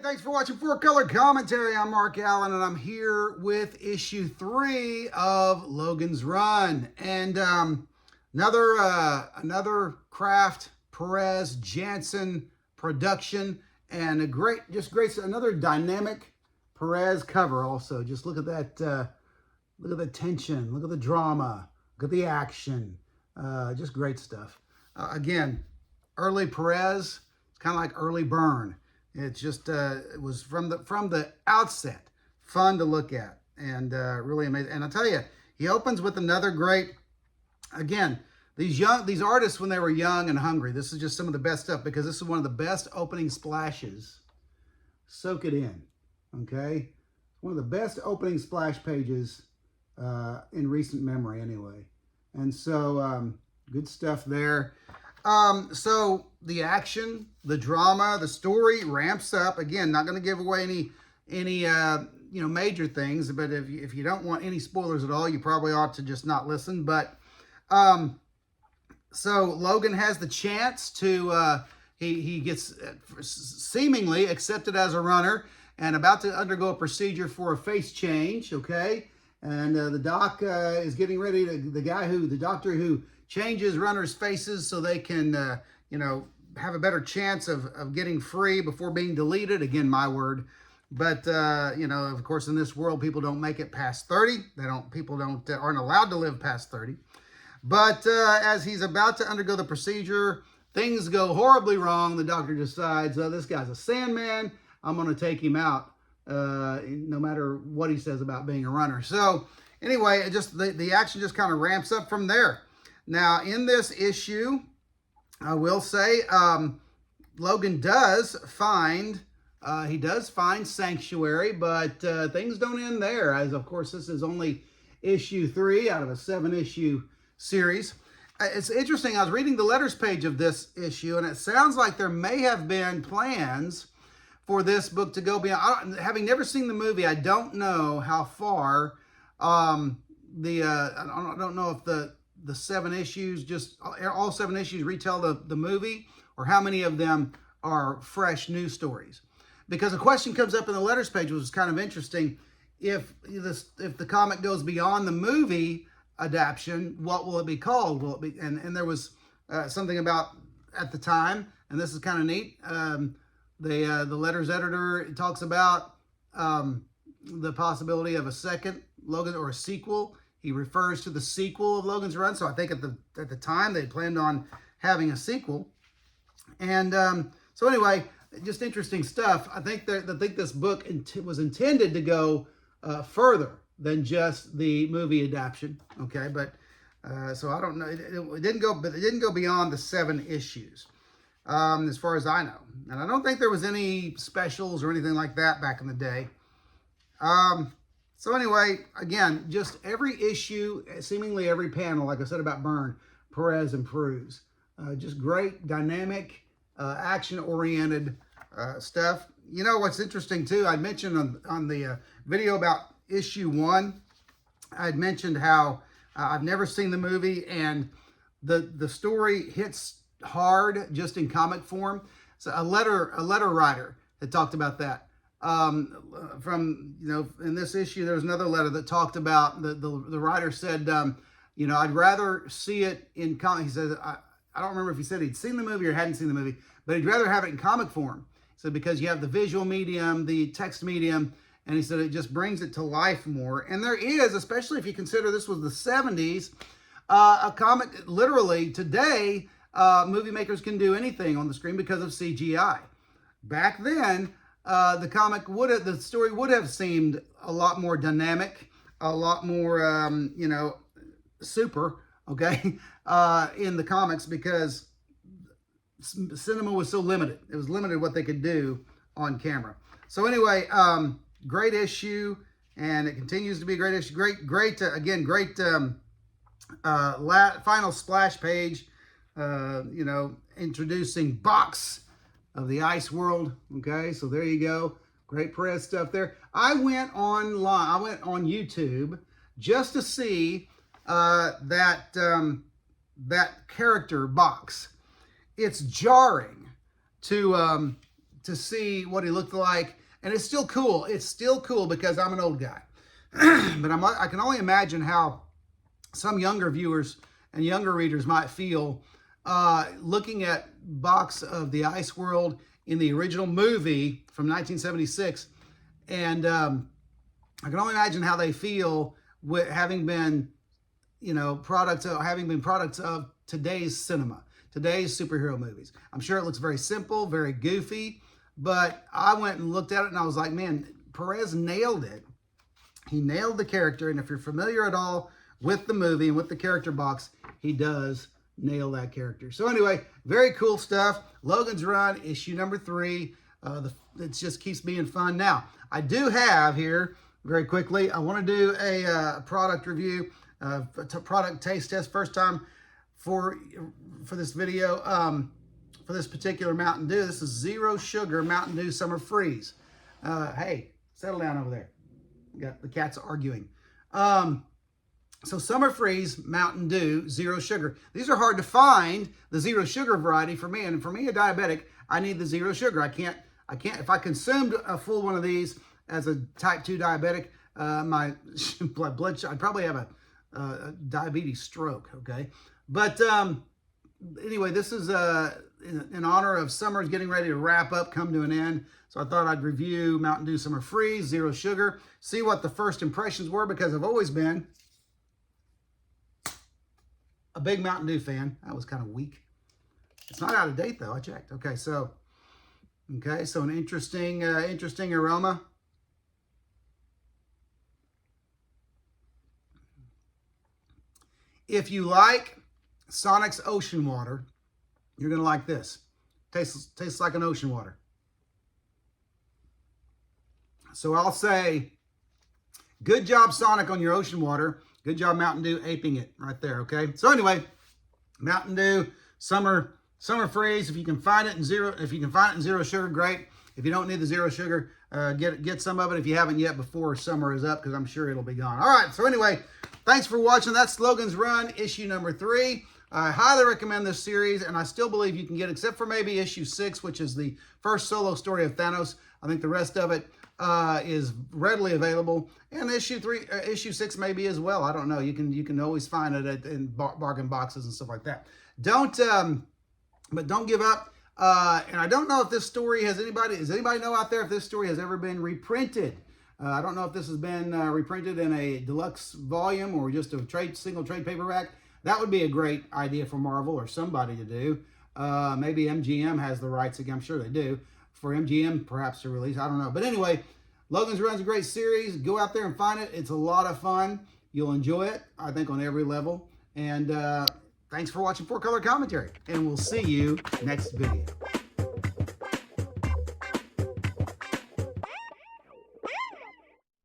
thanks for watching Four Color Commentary. I'm Mark Allen, and I'm here with issue 3 of Logan's Run. And another Kraft, Perez, Jansen production, and another dynamic Perez cover. Also, just look at that. Look at the tension. Look at the drama. Look at the action. Just great stuff. Again, early Perez. It's kind of like early Burn. It's just, it was from the outset fun to look at, and really amazing. And I'll tell you, he opens with another great, again, these artists when they were young and hungry, this is just some of the best stuff, because this is one of the best opening splashes. Soak it in, okay? One of the best opening splash pages in recent memory anyway. And so, good stuff there. So the action, the drama, the story ramps up. Again, not going to give away any major things, but if you don't want any spoilers at all, you probably ought to just not listen. But so Logan has the chance to he gets seemingly accepted as a runner and about to undergo a procedure for a face change. Okay, and the doc is getting ready to the doctor who changes runners' faces so they can, have a better chance of getting free before being deleted. Again, my word. But, of course, in this world, people don't make it past 30. People aren't allowed to live past 30. But as he's about to undergo the procedure, things go horribly wrong. The doctor decides, this guy's a Sandman. I'm going to take him out, no matter what he says about being a runner. So, anyway, the action just kind of ramps up from there. Now, in this issue, I will say, Logan does find sanctuary, but things don't end there, as of course this is only issue 3 out of a 7-issue series. It's interesting, I was reading the letters page of this issue, and it sounds like there may have been plans for this book to go beyond. Having never seen the movie, I don't know how far I don't know if the 7 issues, just all 7 issues retell the movie, or how many of them are fresh new stories. Because a question comes up in the letters page, which is kind of interesting. If the comic goes beyond the movie adaptation, what will it be called? Will it be? And there was something about at the time, and this is kind of neat. The letters editor talks about the possibility of a second Logan or a sequel. He refers to the sequel of Logan's Run. So I think at the time they planned on having a sequel. And so anyway, just interesting stuff. I think this book was intended to go further than just the movie adaptation. Okay, but so I don't know. It didn't go beyond the 7 issues, as far as I know. And I don't think there was any specials or anything like that back in the day. So anyway, again, just every issue, seemingly every panel, like I said about Burn, Perez improves. Just great, dynamic, action-oriented stuff. You know what's interesting, too? I mentioned on the video about issue 1, I'd mentioned how I've never seen the movie, and the story hits hard just in comic form. So a letter writer had talked about that. In this issue, there was another letter that talked about, the writer said, I'd rather see it in comic. He said, I don't remember if he said he'd seen the movie or hadn't seen the movie, but he'd rather have it in comic form. So because you have the visual medium, the text medium, and he said it just brings it to life more. And there is, especially if you consider this was the 70s, a comic, literally today, movie makers can do anything on the screen because of CGI. Back then, the story would have seemed a lot more dynamic, a lot more, super, okay, in the comics, because cinema was so limited. It was limited what they could do on camera. So anyway, great issue, and it continues to be a great issue. Great final splash page, introducing Box of the Ice World. Okay, so there you go. Great Perez stuff there. I went on YouTube just to see that character Box. It's jarring to to see what he looked like. And it's still cool. It's still cool because I'm an old guy. But I can only imagine how some younger viewers and younger readers might feel looking at box of the Ice World in the original movie from 1976. And I can only imagine how they feel with having been, products of today's cinema, today's superhero movies. I'm sure it looks very simple, very goofy, but I went and looked at it and I was like, man, Perez nailed it. He nailed the character, and if you're familiar at all with the movie and with the character box, he does nail that character. So anyway, very cool stuff. Logan's Run, issue number 3. It just keeps being fun. Now, I do have here, very quickly, I want to do a product review, product taste test, first time for this video, for this particular Mountain Dew. This is Zero Sugar Mountain Dew Summer Freeze. Hey, settle down over there. Got the cats arguing. So Summer Freeze Mountain Dew Zero Sugar. These are hard to find, the zero sugar variety for me. And for me, a diabetic, I need the zero sugar. I can't, if I consumed a full one of these as a type 2 diabetic, my blood sugar, I'd probably have a diabetes stroke, okay? But anyway, this is in honor of summer's getting ready to wrap up, come to an end. So I thought I'd review Mountain Dew Summer Freeze, Zero Sugar, see what the first impressions were, because I've always been a big Mountain Dew fan. That was kind of weak. It's not out of date though, I checked. Okay, so an interesting aroma. If you like Sonic's Ocean Water, you're gonna like this. Tastes like an ocean water. So I'll say, good job Sonic on your ocean water. Good job Mountain Dew aping it right there, okay? So anyway, Mountain Dew Summer Freeze. If you can find it in zero sugar, great. If you don't need the zero sugar, get some of it if you haven't yet before summer is up, because I'm sure it'll be gone. All right, so anyway, thanks for watching. That's Logan's Run, issue number 3. I highly recommend this series, and I still believe you can get, except for maybe issue 6, which is the first solo story of Thanos. I think the rest of it is readily available, and issue 6 maybe as well. I don't know. You can always find it in bargain boxes and stuff like that. But don't give up. And I don't know if this story does anybody know out there if this story has ever been reprinted? I don't know if this has been reprinted in a deluxe volume or just a single trade paperback. That would be a great idea for Marvel or somebody to do. Maybe MGM has the rights again. I'm sure they do. For MGM, perhaps to release. I don't know. But anyway, Logan's Run's a great series. Go out there and find it. It's a lot of fun. You'll enjoy it, I think, on every level. And thanks for watching 4 Color Commentary. And we'll see you next video.